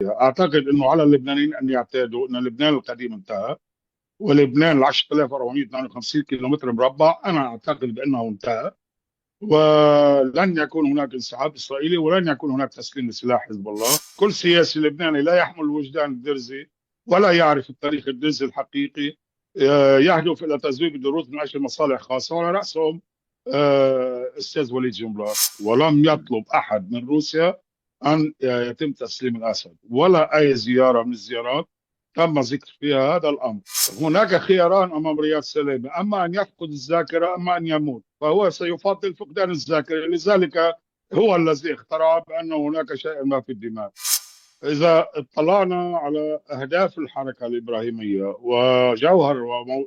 أعتقد أنه على اللبنانيين أن يعتادوا أن لبنان القديم انتهى، ولبنان ال 10452 كيلومتر مربع أنا أعتقد بأنه انتهى، ولن يكون هناك انسحاب إسرائيلي، ولن يكون هناك تسليم لسلاح حزب الله. كل سياسي لبناني لا يحمل الوجدان الدرزي ولا يعرف التاريخ الدرزي الحقيقي يهدف إلى تزويد الدروز من أجل مصالح خاصة، وعلى رأسهم أستاذ وليد جنبلاط. ولم يطلب أحد من روسيا أن يتم تسليم الأسد، ولا أي زيارة من الزيارات تم ذكر فيها هذا الأمر. هناك خياران أمام رياض سلامة: أما أن يفقد الذاكرة، أما أن يموت. فهو سيفضل فقدان الذاكرة، لذلك هو الذي اخترع بأن هناك شيء ما في الدماغ. إذا اطلعنا على أهداف الحركة الإبراهيمية وجوهر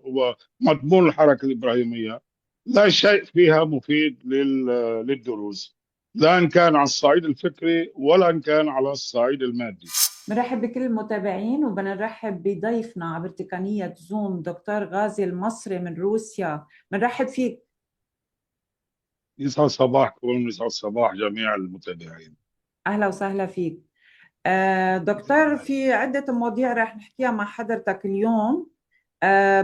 ومضمون الحركة الإبراهيمية، لا شيء فيها مفيد للدروز، لا إن كان على الصعيد الفكري ولا إن كان على الصعيد المادي. بنرحب بكل المتابعين وبنرحب بضيفنا عبر تقنية زوم دكتور غازي المصري من روسيا. بنرحب فيك. يسعد صباحكم ويسعد صباح جميع المتابعين. أهلا وسهلا فيك. دكتور، في عدة مواضيع رح نحكيها مع حضرتك اليوم.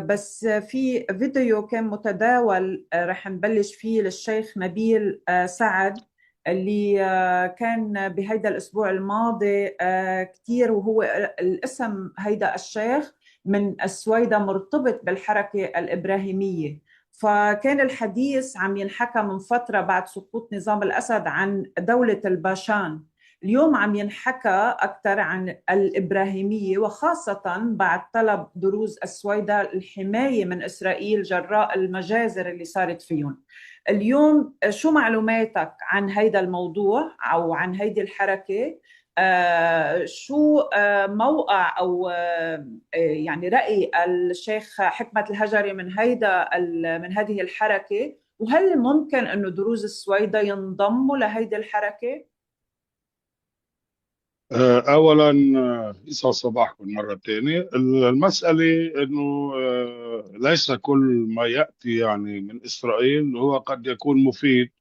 بس في فيديو كان متداول رح نبلش فيه للشيخ نبيل سعد، اللي كان بهيدا الأسبوع الماضي كتير، وهو الاسم هيدا الشيخ من السويدة مرتبط بالحركة الإبراهيمية. فكان الحديث عم ينحكى من فترة بعد سقوط نظام الأسد عن دولة الباشان. اليوم عم ينحكى أكثر عن الإبراهيمية، وخاصة بعد طلب دروز السويدة الحماية من إسرائيل جراء المجازر اللي صارت فيهم. اليوم شو معلوماتك عن هيدا الموضوع أو عن هيدي الحركة؟ شو موقع أو يعني رأي الشيخ حكمة الهجري من هذه الحركة؟ وهل ممكن أنه دروز السويدة ينضموا لهيدي الحركة؟ أولا يسعد صباحكم مرة ثانية. المسألة أنه ليس كل ما يأتي يعني من إسرائيل هو قد يكون مفيد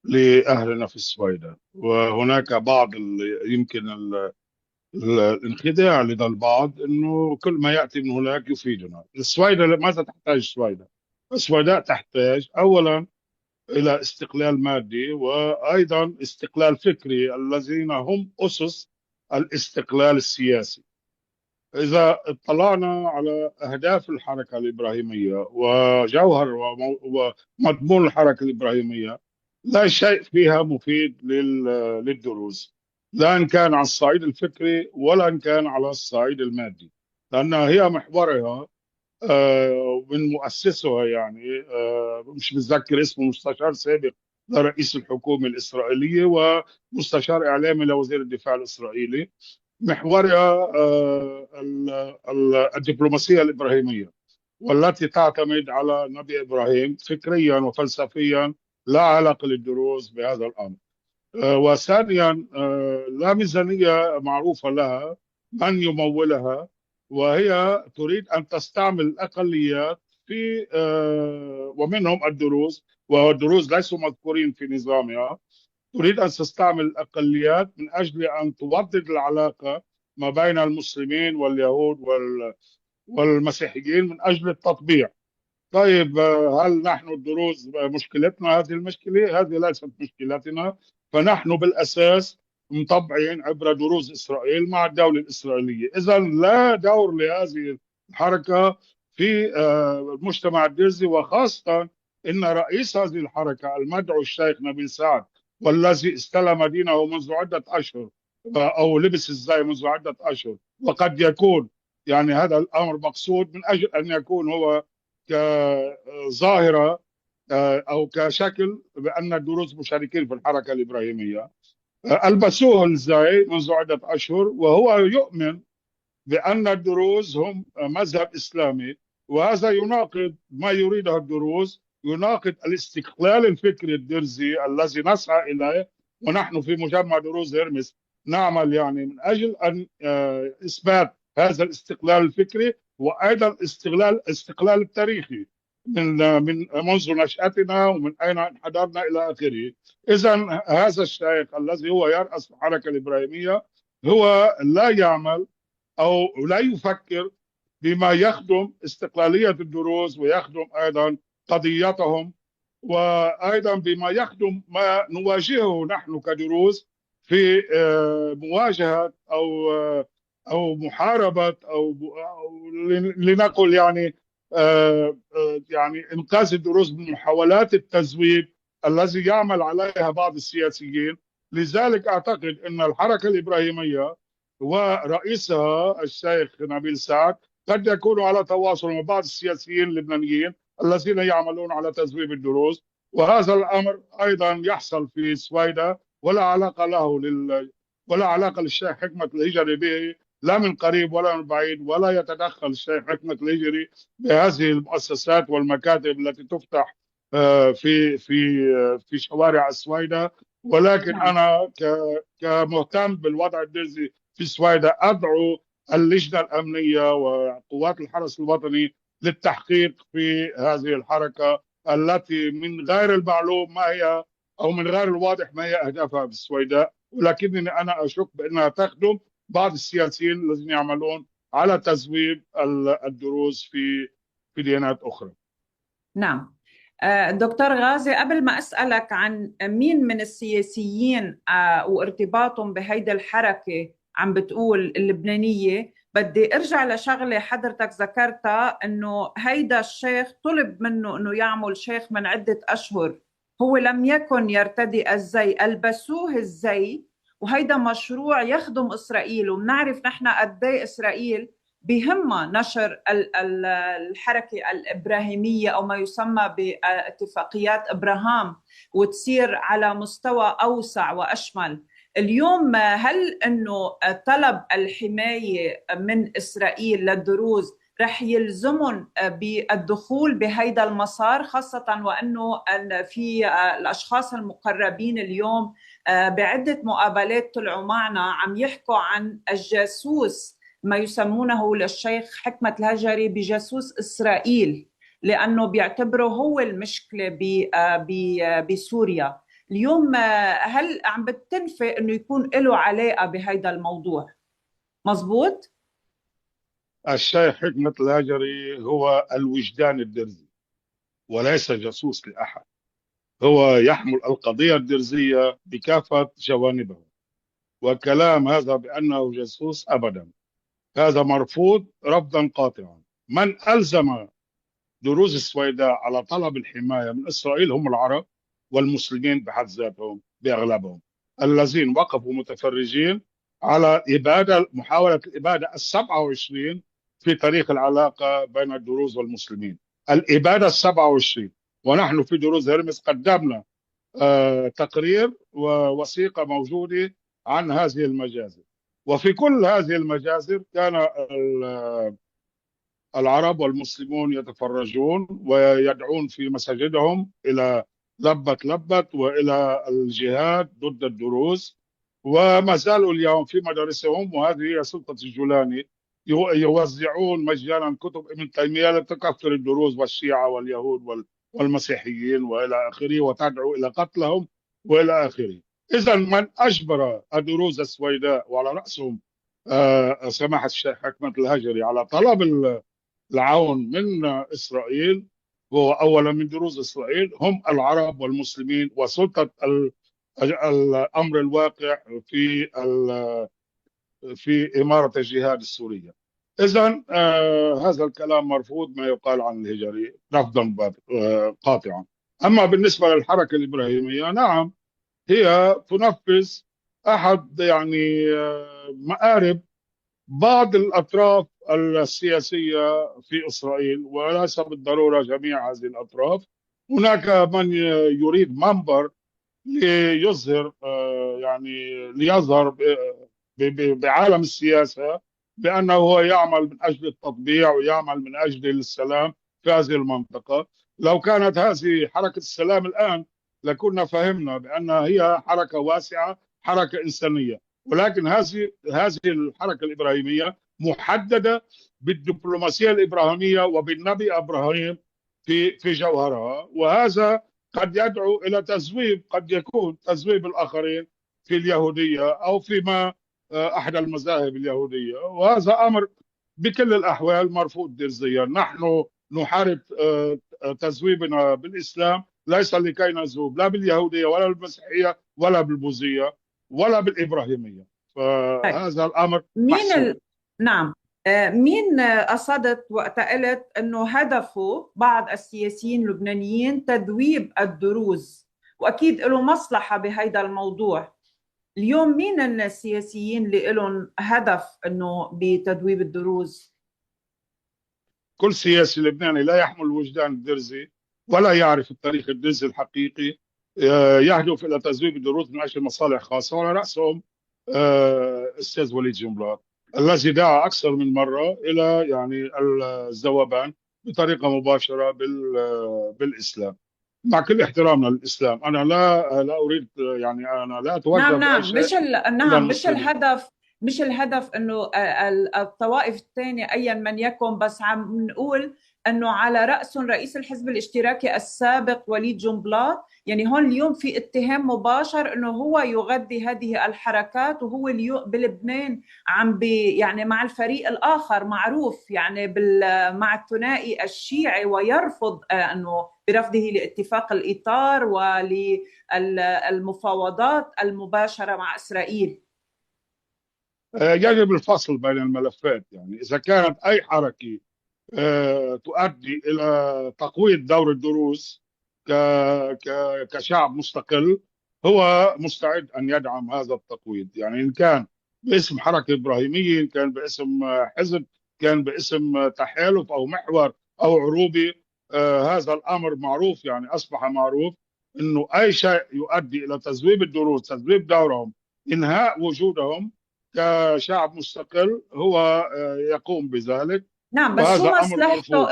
لأهلنا في السويدة، وهناك بعض يمكن الانخداع لدى البعض أنه كل ما يأتي من هناك يفيدنا. السويدة ماذا تحتاج السويدة؟ السويداء تحتاج أولا إلى استقلال مادي، وأيضا استقلال فكري، الذين هم أسس الاستقلال السياسي. إذا اطلعنا على أهداف الحركة الإبراهيمية وجوهر ومضمون الحركة الإبراهيمية، لا شيء فيها مفيد للدروز، لا إن كان على الصعيد الفكري ولا إن كان على الصعيد المادي، لأنها هي محورها من مؤسسها يعني مش متذكر اسمه، مستشار سابق لرئيس الحكومة الإسرائيلية ومستشار إعلامي لوزير الدفاع الإسرائيلي. محورها الدبلوماسية الإبراهيمية، والتي تعتمد على نبي إبراهيم فكريا وفلسفيا، لا علاقة للدروز بهذا الأمر. وثانيا لا ميزانية معروفة لها من يمولها، وهي تريد أن تستعمل الأقليات في ومنهم الدروز، والدروز ليسوا مذكورين في نظامها. تريد أن تستعمل الأقليات من أجل أن توطد العلاقة ما بين المسلمين واليهود والمسيحيين من أجل التطبيع. طيب هل نحن الدروز مشكلتنا هذه المشكلة؟ هذه ليست مشكلتنا. فنحن بالأساس مطبعين عبر دروز إسرائيل مع الدولة الإسرائيلية. إذا لا دور لهذه الحركة في المجتمع الدرزي، وخاصة إن رئيس هذه الحركة المدعو الشيخ نبيل سعد، والذي استلم دينه منذ عدة أشهر أو لبس الزي منذ عدة أشهر، وقد يكون يعني هذا الأمر مقصود من أجل أن يكون هو كظاهرة أو كشكل بأن الدروز مشاركين في الحركة الإبراهيمية. ألبسوه الزي منذ عدة أشهر، وهو يؤمن بأن الدروز هم مذهب إسلامي، وهذا يناقض ما يريده الدروز، يناقض الاستقلال الفكري الدرزي الذي نسعى إليه. ونحن في مجمع دروز هرمس نعمل يعني من أجل أن إثبات هذا الاستقلال الفكري، وأيضا الاستقلال التاريخي من منذ نشأتنا ومن أين انحدرنا إلى آخره. إذا هذا الشيخ الذي هو يرأس الحركة الإبراهيمية هو لا يعمل أو لا يفكر بما يخدم استقلالية الدروز ويخدم أيضا قضيتهم، وأيضا بما يخدم ما نواجهه نحن كدروز في مواجهة أو محاربة أو لنقل يعني يعني إنقاذ الدروز من محاولات التزويد الذي يعمل عليها بعض السياسيين. لذلك أعتقد أن الحركة الإبراهيمية ورئيسها الشيخ نبيل سعد قد يكونوا على تواصل مع بعض السياسيين اللبنانيين الذين يعملون على تذويب الدروز، وهذا الامر ايضا يحصل في سويدا، ولا علاقه للشيخ حكمه الهجري به، لا من قريب ولا من بعيد، ولا يتدخل الشيخ حكمه الهجري بهذه المؤسسات والمكاتب التي تفتح في شوارع سويدا. ولكن نعم. انا كمهتم بالوضع الدرزي في سويدا ادعو اللجنة الأمنية وقوات الحرس الوطني للتحقيق في هذه الحركة التي من غير المعلوم ما هي أو من غير الواضح ما هي أهدافها بالسويداء، ولكنني أنا أشك بأنها تخدم بعض السياسيين الذين يعملون على تزوير الدروز في ديانات أخرى. نعم. دكتور غازي، قبل ما أسألك عن مين من السياسيين وارتباطهم بهيدي الحركة عم بتقول اللبنانية، بدي أرجع لشغلة حضرتك ذكرتها، أنه هيدا الشيخ طلب منه أنه يعمل شيخ من عدة أشهر، هو لم يكن يرتدي الزي، ألبسوه الزي، وهيدا مشروع يخدم إسرائيل. وبنعرف نحن قد ايه إسرائيل بهمها نشر الحركة الإبراهيمية أو ما يسمى باتفاقيات إبراهام، وتصير على مستوى أوسع وأشمل. اليوم هل أنه طلب الحماية من إسرائيل للدروز رح يلزمهم بالدخول بهيدا المسار، خاصة وأنه في الأشخاص المقربين اليوم بعدة مقابلات طلعوا معنا عم يحكوا عن الجاسوس، ما يسمونه للشيخ حكمة الهجري بجاسوس إسرائيل، لأنه بيعتبره هو المشكلة بسوريا اليوم. هل عم بتنفي أنه يكون له علاقة بهذا الموضوع؟ مزبوط؟ الشيخ حكمة الهجري هو الوجدان الدرزي وليس جاسوس لأحد. هو يحمل القضية الدرزية بكافة جوانبها، وكلام هذا بأنه جاسوس أبدا هذا مرفوض رفضا قاطعا. من ألزم دروز السويداء على طلب الحماية من إسرائيل هم العرب والمسلمين بحد ذاتهم بأغلبهم، الذين وقفوا متفرجين على محاولة الإبادة 27 في تاريخ العلاقة بين الدروز والمسلمين، الإبادة 27. ونحن في دروز هرمس قدمنا تقرير ووثيقة موجودة عن هذه المجازر، وفي كل هذه المجازر كان العرب والمسلمون يتفرجون ويدعون في مساجدهم إلى لبت لبت وإلى الجهاد ضد الدروز، وما زالوا اليوم في مدارسهم، وهذه هي سلطة الجولاني، يوزعون مجانا كتب ابن تيمية لتكفر الدروز والشيعة واليهود والمسيحيين وإلى آخره، وتدعو إلى قتلهم وإلى آخره. إذا من أجبر الدروز السويداء وعلى رأسهم سماحة الشيخ حكمة الهجري على طلب العون من إسرائيل، هو أولا من دروز إسرائيل هم العرب والمسلمين وسلطة الأمر الواقع في إمارة الجهاد السورية. إذا هذا الكلام مرفوض، ما يقال عن الهجري رفضا قاطعا. أما بالنسبة للحركة الإبراهيمية، نعم هي تنفذ أحد يعني مآرب بعض الأطراف السياسية في إسرائيل، وليس بالضرورة جميع هذه الأطراف. هناك من يريد منبر ليظهر يعني ليظهر بعالم السياسة بأنه هو يعمل من أجل التطبيع ويعمل من أجل السلام في هذه المنطقة. لو كانت هذه حركة السلام الآن لكنا فهمنا بأنها هي حركة واسعة، حركة إنسانية، ولكن هذه الحركة الإبراهيمية محددة بالدبلوماسية الإبراهيمية وبالنبي إبراهيم في جوهرها، وهذا قد يدعو إلى تزويب، قد يكون تزويب الآخرين في اليهودية أو فيما أحد المذاهب اليهودية، وهذا أمر بكل الأحوال مرفوض درزيا. نحن نحارب تذويبنا بالإسلام ليس لكي نذوب لا باليهودية ولا بالمسيحية ولا بالبوذية ولا بالإبراهيمية، طيب فهذا الأمر مين محسوم. نعم. مين قصدت وقت قلت انه هدفه بعض السياسيين اللبنانيين تذويب الدروز، واكيد له مصلحة بهيدا الموضوع. اليوم مين السياسيين اللي لهم هدف انه بتذويب الدروز؟ كل سياسي لبناني لا يحمل وجدان الدرزي ولا يعرف التاريخ الدرزي الحقيقي يهدف إلى تذويب الدروز من أجل مصالح خاصة، وعلى رأسهم أستاذ وليد جنبلاط الذي دعا أكثر من مرة إلى يعني الذوبان بطريقة مباشرة بالإسلام. مع كل احترامنا للإسلام، أنا لا أريد يعني أنا لا أتوجه نعم بأي نعم، شيء إلى نعم مش المسلمين. الهدف، مش الهدف انه الطوائف الثانية ايا من يكن، بس عم نقول انه على رأسهم رئيس الحزب الاشتراكي السابق وليد جنبلاط. يعني هون اليوم في اتهام مباشر انه هو يغذي هذه الحركات، وهو اليوم بلبنان عم يعني مع الفريق الاخر معروف يعني مع الثنائي الشيعي، ويرفض انه برفضه لاتفاق الاطار وللمفاوضات المباشرة مع اسرائيل. يجب الفصل بين الملفات. يعني إذا كانت أي حركة تؤدي إلى تقويض دور الدروز كشعب مستقل، هو مستعد أن يدعم هذا التقويض. يعني إن كان باسم حركة إبراهيمية، إن كان باسم حزب، كان باسم تحالف أو محور أو عروبي، هذا الأمر معروف، يعني أصبح معروف أنه أي شيء يؤدي إلى تذويب الدروز، تذويب دورهم، إنهاء وجودهم كشعب مستقل، هو يقوم بذلك، نعم، بس شو وهذا امر مصلحته مرفوض.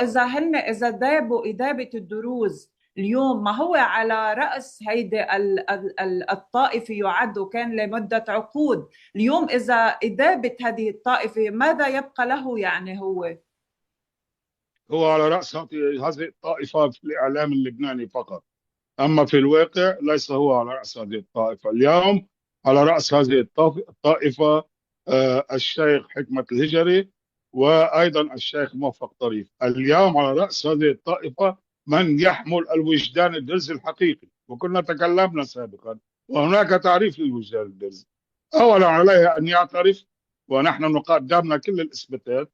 إذا ذابوا إذابة الدروز اليوم؟ ما هو على رأس هيدي الطائفة يعد، وكان لمدة عقود. اليوم إذا إذابة هذه الطائفة ماذا يبقى له يعني هو؟ هو على راس هذه الطائفه في الاعلام اللبناني فقط، اما في الواقع ليس هو على راس هذه الطائفه. اليوم على راس هذه الطائفه الشيخ حكمه الهجري، وايضا الشيخ موفق طريف. اليوم على راس هذه الطائفه من يحمل الوجدان الدرزي الحقيقي، وكنا تكلمنا سابقا، وهناك تعريف للوجدان الدرزي. اولا عليه ان يعترف، ونحن قدمنا كل الاثباتات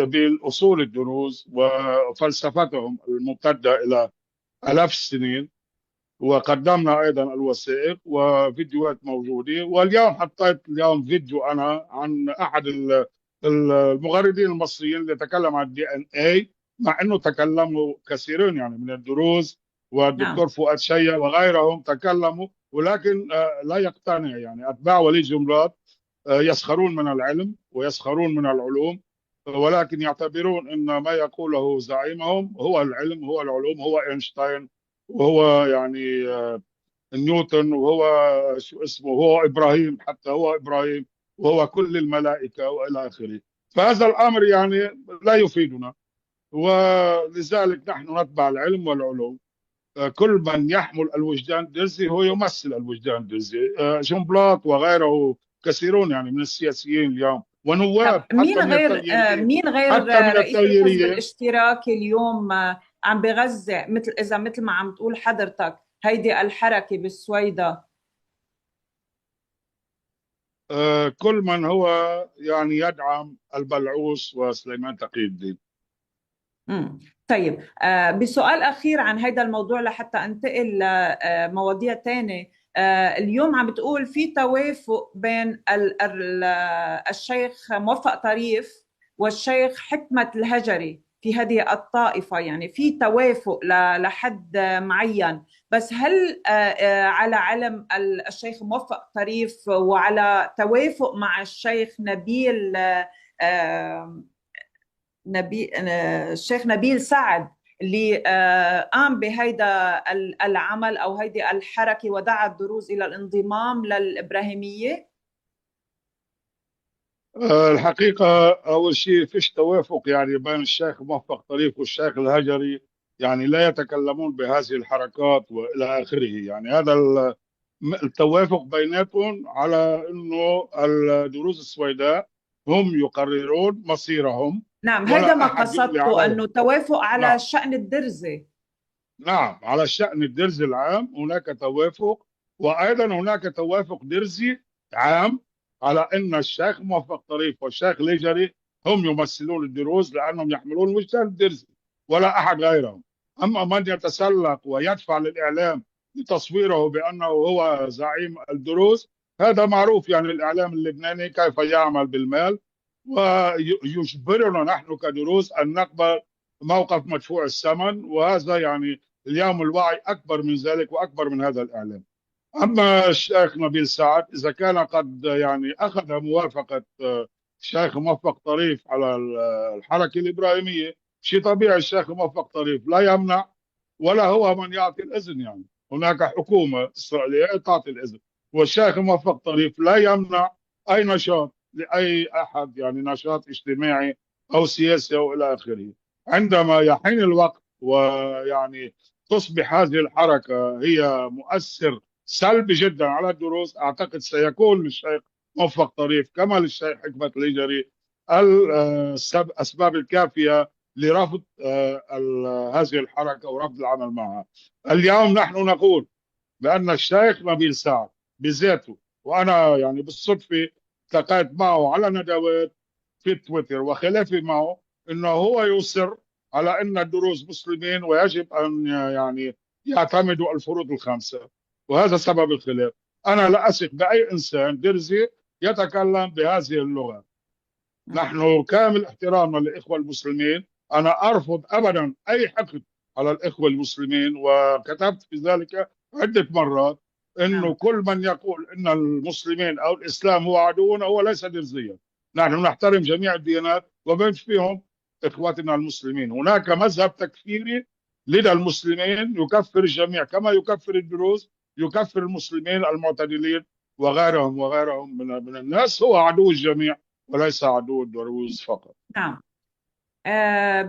بالاصول الدروز وفلسفتهم الممتده الى آلاف السنين، وقدمنا أيضا الوثائق وفيديوهات موجودة. واليوم حطيت اليوم فيديو أنا عن أحد المغردين المصريين اللي تكلم عن الدي ان اي، مع أنه تكلموا كثيرون يعني من الدروز، نعم والدكتور فؤاد شيا وغيرهم تكلموا، ولكن لا يقتنع. يعني أتباع وليد جمرات يسخرون من العلم ويسخرون من العلوم، ولكن يعتبرون ان ما يقوله زعيمهم هو العلم، هو العلوم، هو اينشتاين، وهو يعني نيوتن، وهو شو اسمه، هو ابراهيم، حتى هو ابراهيم، وهو كل الملائكه والى اخره. فهذا الامر يعني لا يفيدنا، ولذلك نحن نتبع العلم والعلوم. كل من يحمل الوجدان الدرزي هو يمثل الوجدان الدرزي. جنبلاط وغيره كثيرون يعني من السياسيين اليوم طب ونواب، مين حتى من غير التغييريين، مين غير حتى من رئيس الحزب التغييريين. الاشتراكي اليوم عم بغزة، مثل ما عم تقول حضرتك هيدي الحركة بالسويدة؟ كل من هو يعني يدعم البلعوس وسليمان تقي الدين. طيب بسؤال أخير عن هذا الموضوع لحتى أنتقل لمواضيع تانية. اليوم عم بتقول في توافق بين الشيخ موفق طريف والشيخ حكمة الهجري في هذه الطائفة، يعني في توافق لحد معين. بس هل على علم الشيخ موفق طريف وعلى توافق مع الشيخ آه، الشيخ نبيل سعد اللي قام بهيدا العمل أو هيدي الحركة ودعا الدروز إلى الانضمام للإبراهيمية؟ الحقيقة أول شيء فيش توافق يعني بين الشيخ موفق طريف والشيخ الهجري، يعني لا يتكلمون بهذه الحركات وإلى آخره. يعني هذا التوافق بيناتهم على انه الدروز السويداء هم يقررون مصيرهم، نعم، هيدا ولا ما احد يولي قصدته، أنه عليهم. توافق على نعم. شأن الدرزة. نعم، على الشأن الدرزي العام هناك توافق، وأيضا هناك توافق درزي عام على أن الشيخ موفق طريف والشيخ ليجري هم يمثلون الدروز، لأنهم يحملون وجدان الدرزي ولا أحد غيرهم. أما من يتسلق ويدفع للإعلام لتصويره بأنه هو زعيم الدروز، هذا معروف، يعني الإعلام اللبناني كيف يعمل بالمال، ويجبرنا نحن كدروز أن نقبل موقف مدفوع الثمن. وهذا يعني اليوم الوعي أكبر من ذلك وأكبر من هذا الإعلام. أما الشيخ نبيل سعد إذا كان قد يعني أخذ موافقة الشيخ موفق طريف على الحركة الإبراهيمية، شيء طبيعي. الشيخ موفق طريف لا يمنع ولا هو من يعطي الإذن، يعني هناك حكومة إسرائيلية تعطي الإذن، والشيخ موفق طريف لا يمنع أي نشاط لأي أحد، يعني نشاط اجتماعي أو سياسي أو إلى آخره. عندما يحين الوقت ويعني تصبح هذه الحركة هي مؤثر سلبي جدا على الدروز، أعتقد سيكون للشيخ موفق طريف كما للشيخ حكمة الهجري الأسباب الكافية لرفض هذه الحركة ورفض العمل معها. اليوم نحن نقول بأن الشيخ نبيل سعد بذاته، وأنا يعني بالصدفة التقيت معه على ندوات في تويتر وخلافي معه، انه هو يصر على ان الدروز مسلمين ويجب ان يعني يعتمدوا الفروض الخمسه، وهذا سبب الخلاف. انا لا اثق باي انسان درزي يتكلم بهذه اللغه. نحن كامل احترامنا للاخوه المسلمين، انا ارفض ابدا اي حقد على الاخوه المسلمين، وكتبت في ذلك عده مرات انه نعم. كل من يقول ان المسلمين او الاسلام هو عدونا هو ليس درزيا. نحن نحترم جميع الديانات وبين فيهم اخواتنا المسلمين. هناك مذهب تكفيري لدى المسلمين يكفر الجميع كما يكفر الدروز، يكفر المسلمين المعتدلين وغيرهم وغيرهم من الناس، هو عدو الجميع وليس عدو الدروز فقط. نعم.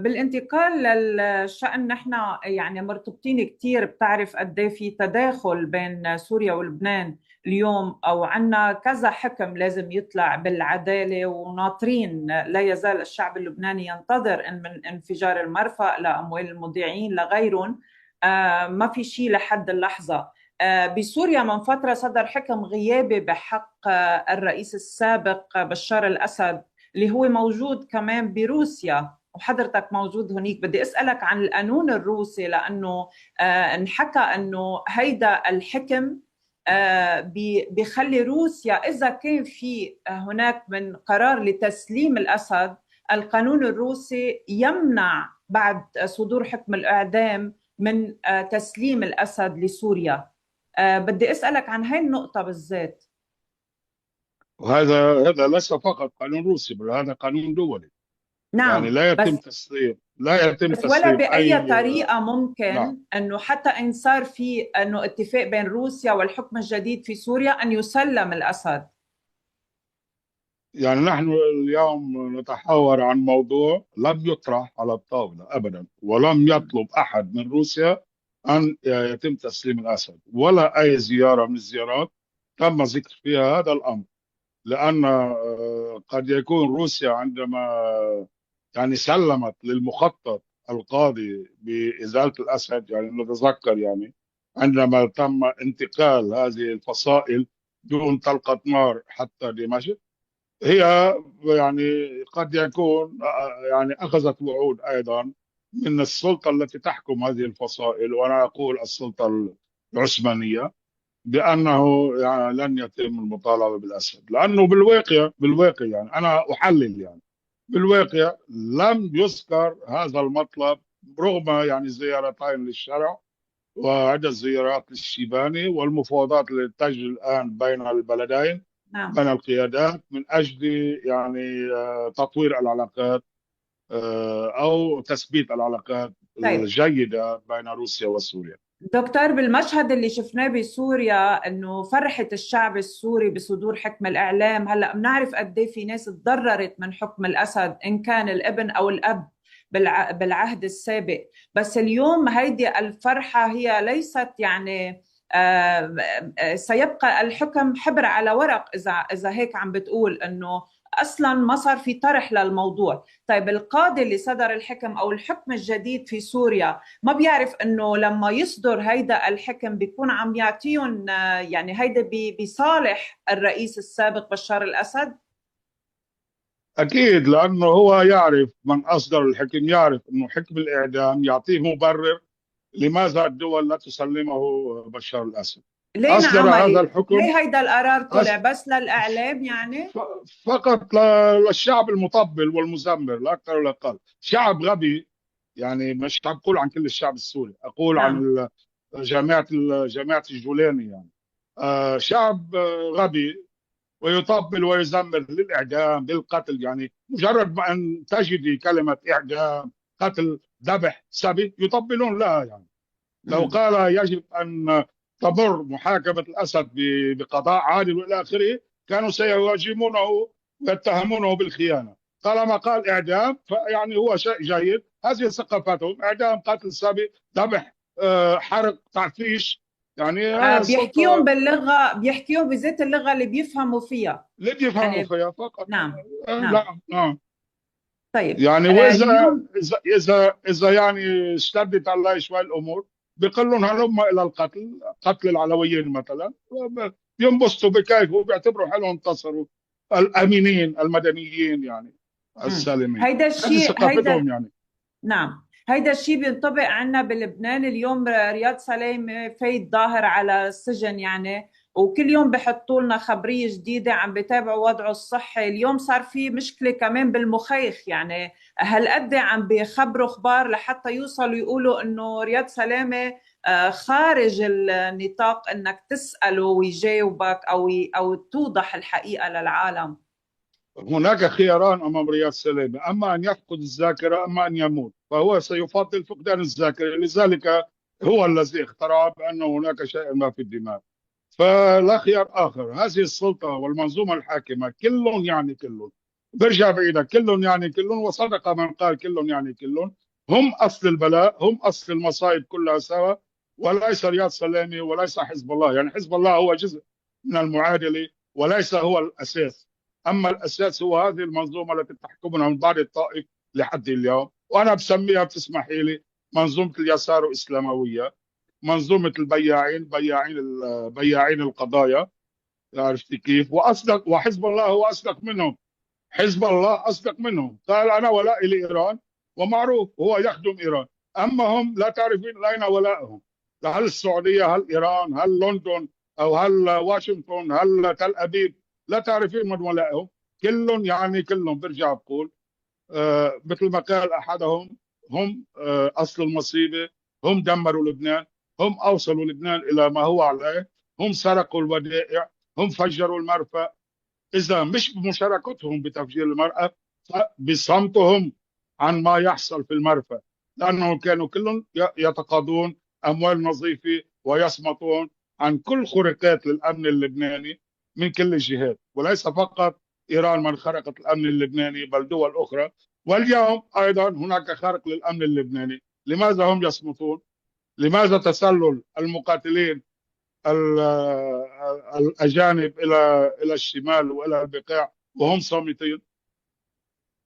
بالانتقال للشأن، نحن يعني مرتبطين كثير، بتعرف قد ايه في تداخل بين سوريا ولبنان اليوم، او عنا كذا حكم لازم يطلع بالعدالة، وناطرين لا يزال الشعب اللبناني ينتظر ان من انفجار المرفأ لأموال المضيعين لغيرهم ما في شيء لحد اللحظة. بسوريا من فترة صدر حكم غيابي بحق الرئيس السابق بشار الأسد، اللي هو موجود كمان بروسيا، وحضرتك موجود هناك. بدي أسألك عن القانون الروسي، لأنه انحكى أنه هيدا الحكم بيخلي روسيا إذا كان في هناك من قرار لتسليم الأسد، القانون الروسي يمنع بعد صدور حكم الإعدام من تسليم الأسد لسوريا. بدي أسألك عن هاي النقطة بالذات. وهذا ليس فقط قانون روسي، بل هذا قانون دولي. يعني نعم، لا يتم بس ولا تسليم بأي أي. طريقة نعم. ممكن أنه حتى إن صار في أنه اتفاق بين روسيا والحكم الجديد في سوريا أن يسلم الأسد. يعني نحن اليوم نتحاور عن موضوع لم يطرح على الطاولة أبدا، ولم يطلب أحد من روسيا أن يتم تسليم الأسد، ولا أي زيارة من الزيارات تم ذكر فيها هذا الأمر. لأن قد يكون روسيا عندما يعني سلمت للمخطط القاضي بإزالة الأسد، يعني نتذكر يعني عندما تم انتقال هذه الفصائل دون طلقة نار حتى دمشق، هي يعني قد يكون يعني أخذت وعود أيضا من السلطة التي تحكم هذه الفصائل، وأنا أقول السلطة العثمانية، بأنه يعني لن يتم المطالبة بالأسد. لأنه بالواقع يعني أنا أحلل يعني بالواقع لم يذكر هذا المطلب، رغم يعني زيارتين للشرع وعدة زيارات للشيباني والمفاوضات التي تجري الآن بين البلدين، نعم. بين القيادات من أجل يعني تطوير العلاقات أو تثبيت العلاقات طيب الجيدة بين روسيا وسوريا. دكتور، بالمشهد اللي شفناه بسوريا انه فرحت الشعب السوري بصدور حكم الاعلام، هلا بنعرف قد ايه في ناس تضررت من حكم الاسد، ان كان الابن او الاب بالعهد السابق. بس اليوم هيدي الفرحه هي ليست يعني سيبقى الحكم حبر على ورق، إذا هيك عم بتقول إنه أصلا ما صار في طرح للموضوع. طيب القاضي اللي صدر الحكم أو الحكم الجديد في سوريا ما بيعرف إنه لما يصدر هيدا الحكم بيكون عم يعطيهم يعني هيدا بصالح الرئيس السابق بشار الأسد؟ أكيد، لأنه هو يعرف، من أصدر الحكم يعرف أنه حكم الإعدام يعطيه مبرر لماذا الدول لا تسلمه بشار الأسد. ليه أصدر هذا عملي؟ الحكم ليه هيدا القرار طلع أص... بس للإعلام يعني؟ فقط للشعب المطبل والمزمر، لا أكثر ولا أقل. شعب غبي، يعني مش أقول عن كل الشعب السوري، أقول عن نعم. جماعة جماعة الجولاني يعني. شعب غبي ويطبل ويزمر للإعدام، بالقتل. يعني مجرد ما أن تجدي كلمة إعدام، قتل، ذبح، سبي، يطبلون لها يعني. لو مم. قال يجب أن تمر محاكمة الأسد بقضاء عادل وإلى آخره، كانوا سيهاجمونه ويتهمونه بالخيانة. طالما قال إعدام فيعني هو شيء جيد. هذه ثقافتهم: إعدام، قتل، سبي، ذبح، حرق، تعفيش. يعني هاي بيحكيهم السلطة باللغة، بيحكيهم بذات اللغة اللي بيفهموا فيها. اللي يفهموا يعني فيها فقط. نعم. نعم. لا، نعم. طيب يعني واذا اليوم. اذا يعني اشتدت علي شوي الامور، بيقول لهم هلم الى القتل، قتل العلويين مثلا، ينبسطوا بكيفهم، بيعتبروا حالهم انتصروا. الامينين المدنيين يعني، السالمين. هيدا هذه الشيء ثقافتهم يعني. نعم، هيدا الشيء بينطبق عنا بلبنان. اليوم رياض سلامة فايت ظاهر على السجن يعني، وكل يوم بحطوا لنا خبرية جديدة، عم بتابعوا وضعه الصحي. اليوم صار في مشكلة كمان بالمخيخ يعني، هالقد عم بيخبروا اخبار لحتى يوصلوا يقولوا انه رياض سلامة خارج النطاق انك تسأله ويجاوبك او توضح الحقيقة للعالم. هناك خياران امام رياض سلامه: اما ان يفقد الذاكره، اما ان يموت. فهو سيفضل فقدان الذاكره، لذلك هو الذي اخترع بان هناك شيء ما في الدماغ. فلا خيار آخر. هذه السلطة والمنظومة الحاكمة كل يعني كل، برجع بعيدة، كل يعني كل، وصدق من قال كل يعني كل. هم أصل البلاء، هم أصل المصائب كلها سوا، وليس رياض سلامي وليس حزب الله. يعني حزب الله هو جزء من المعادلة وليس هو الأساس. أما الأساس هو هذه المنظومة التي تحكمنا من بعض الطائف لحد اليوم، وأنا بسميها، بتسمحي لي، منظومة اليسار الإسلاموية، منظومه البياعين، بياعين القضايا. عرفت كيف؟ واصدق، وحزب الله هو اصدق منهم. حزب الله اصدق منهم، قال انا ولائي لايران، ومعروف هو يخدم ايران. اما هم لا تعرفين اين ولائهم. هل السعوديه، هل ايران، هل لندن، او هل واشنطن، هل تل ابيب؟ لا تعرفين من ولائهم. كل يعني كلهم. برجع بقول، مثل ما قال احدهم: هم اصل المصيبه، هم دمروا لبنان، هم اوصلوا لبنان الى ما هو عليه، هم سرقوا الودائع، هم فجروا المرفأ. اذا مش بمشاركتهم بتفجير المرأة، بصمتهم عن ما يحصل في المرفأ، لانهم كانوا كلهم يتقاضون اموال نظيفه ويصمتون عن كل خرقات للامن اللبناني من كل الجهات، وليس فقط ايران من خرقت الامن اللبناني، بل دول اخرى. واليوم ايضا هناك خرق للامن اللبناني. لماذا هم يصمتون؟ لماذا تسلل المقاتلين الأجانب إلى الشمال وإلى البقاع وهم صامتين؟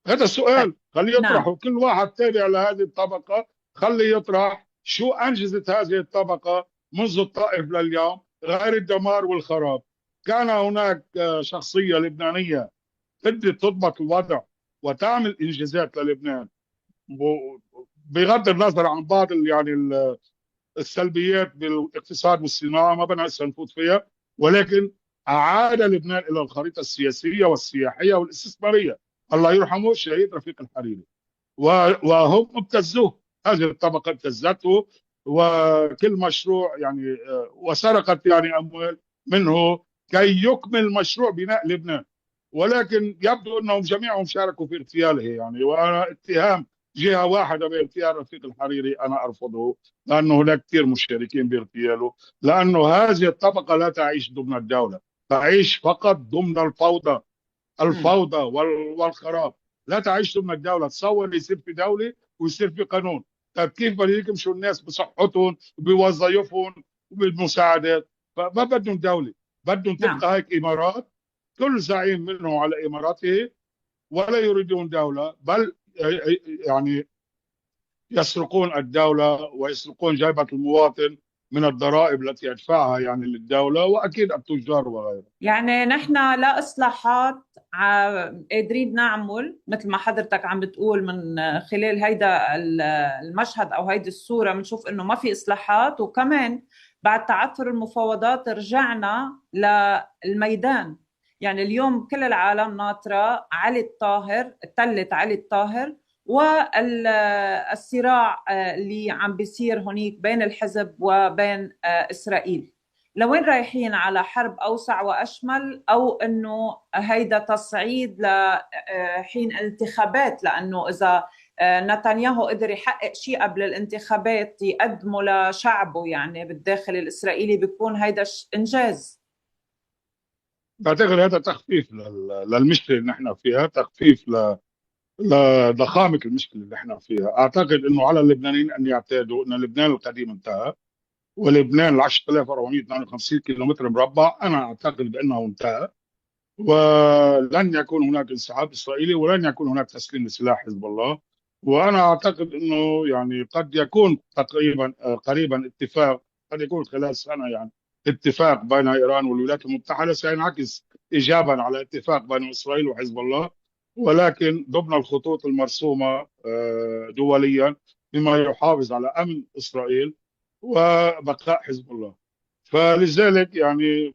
هذا السؤال خليه نعم. يطرحه كل واحد تابع لهذه الطبقة. خليه يطرح شو أنجزت هذه الطبقة منذ الطائف لليوم غير الدمار والخراب. كان هناك شخصية لبنانية بدها تضبط الوضع وتعمل إنجازات للبنان، بغض النظر عن بعض يعني السلبيات بالاقتصاد والصناعه، ما بدنا هسه نفوت فيها، ولكن اعاد لبنان الى الخريطه السياسيه والسياحيه والاستثماريه. الله يرحمه الشهيد رفيق الحريري. وهم ابتزوه، هذه الطبقه ابتزته، وكل مشروع يعني وسرقت يعني اموال منه كي يكمل مشروع بناء لبنان. ولكن يبدو انهم جميعهم شاركوا في اغتياله يعني. وانا اتهام جهه واحده باغتيال رفيق الحريري انا ارفضه، لانه هناك كثير مشاركين باغتياله. لانه هذه الطبقه لا تعيش ضمن الدوله، تعيش فقط ضمن الفوضى. مم. الفوضى والخراب. لا تعيش ضمن الدوله. تصور يصير في دوله ويصير في قانون. طيب كيف بده يمشوا الناس بصحتهم، بوظائفهم، وبالمساعدات. فما بدهم دولة، بدهم نعم. تبقى هيك إمارات، كل زعيم منهم على إماراته، ولا يريدون دولة، بل يعني يسرقون الدولة ويسرقون جيبة المواطن من الضرائب التي يدفعها يعني للدولة، وأكيد التجار وغيرهم. يعني نحن لا إصلاحات قادرين نعمل مثل ما حضرتك عم بتقول من خلال هيدا المشهد أو هيدي الصورة، بنشوف إنه ما في إصلاحات. وكمان بعد تعثر المفاوضات رجعنا للميدان. يعني اليوم كل العالم ناطرة علي الطاهر، تلت علي الطاهر، والصراع اللي عم بيصير هناك بين الحزب وبين إسرائيل. لوين رايحين؟ على حرب أوسع وأشمل، أو أنه هيدا تصعيد لحين الانتخابات؟ لأنه إذا نتنياهو قدر يحقق شيء قبل الانتخابات يقدمه لشعبه يعني بالداخل الإسرائيلي، بيكون هيدا إنجاز. بعتقد هذا تخفيف للمشكلة اللي نحن فيها، تخفيف لضخامة المشكلة اللي نحن فيها. أعتقد أنه على اللبنانيين أن يعتادوا أن لبنان القديم انتهى، ولبنان ال 10452 كيلومتر مربع أنا أعتقد بأنه انتهى، ولن يكون هناك انسحاب إسرائيلي، ولن يكون هناك تسليم لسلاح حزب الله. وأنا أعتقد أنه يعني قد يكون تقريبا قريبا اتفاق، قد يكون خلال سنة يعني اتفاق بين إيران والولايات المتحدة سينعكس إيجابا على اتفاق بين إسرائيل وحزب الله، ولكن ضمن الخطوط المرسومة دوليا، بما يحافظ على أمن إسرائيل وبقاء حزب الله. فلذلك يعني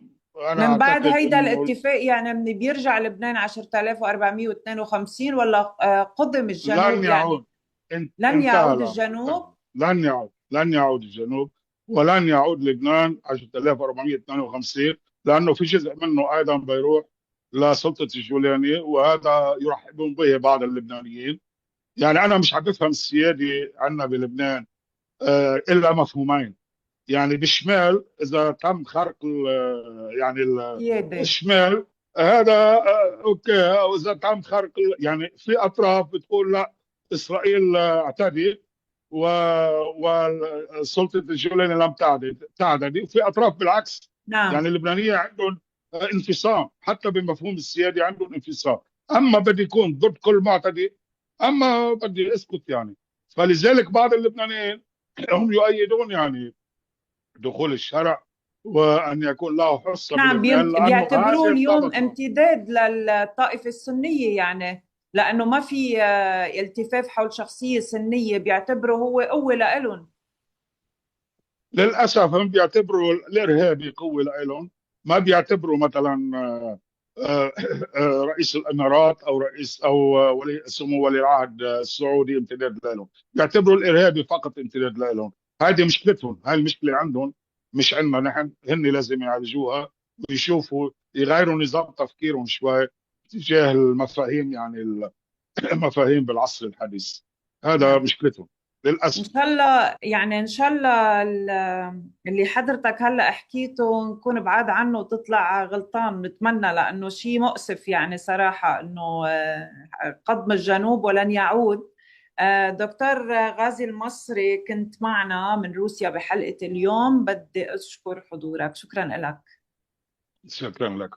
أنا من بعد أعتقد هيدا أنه الاتفاق يعني من بيرجع لبنان 10452، ولا قدم لن الجنوب يعني؟ يعود. لن انتهى يعود الأمر، انتهى. الجنوب. لن يعود، لن يعود الجنوب، ولن يعود لبنان 10452، لأنه في جزء منه أيضا بيروح لسلطة الجولاني، وهذا يرحبون به بعض اللبنانيين. يعني أنا مش عم بفهم السيادة عندنا بلبنان إلا مفهومين. يعني بالشمال إذا تم خرق يعني سيادة. الشمال هذا اوكي، او اذا تم خرق يعني في اطراف بتقول لا، اسرائيل اعتدت و... وسلطه الجولان لم تعتدي، وفي اطراف بالعكس. يعني نعم. اللبنانيه عندهم انفصام، حتى بمفهوم السياده عندهم انفصام. اما بدي يكون ضد كل معتدي، اما بدي اسكت يعني. فلذلك بعض اللبنانيين هم يؤيدون يعني دخول الشرع، وأن يكون له حصة نعم، بلبنان، لأنه بيعتبروه هذه اليوم الطبقة. امتداد للطائفة السنية يعني، لأنه ما في التفاف حول شخصية سنية، بيعتبروا هو قوة لإلهم. للأسف هم بيعتبروا الإرهابي قوة لهم، ما بيعتبروا مثلا آه، رئيس الإمارات أو رئيس أو ولي سمو ولي العهد السعودي امتداد لهم، بيعتبروا الإرهابي فقط امتداد لهم. هذه مشكلتهم، هاي المشكلة عندهم مش عندنا نحن. هن لازم يعالجوها ويشوفوا يغيروا نظام تفكيرهم شوي تجاه المفاهيم، يعني مفاهيم بالعصر الحديث. هذا نعم. مشكلتهم إن للأسف. شاء الله يعني، إن شاء الله اللي حضرتك هلأ حكيته نكون بعاد عنه وتطلع غلطان، نتمنى، لأنه شيء مؤسف يعني صراحة إنه قضم الجنوب ولن يعود. دكتور غازي المصري، كنت معنا من روسيا بحلقة اليوم، بدي أشكر حضورك، شكرا لك. شكرا لك.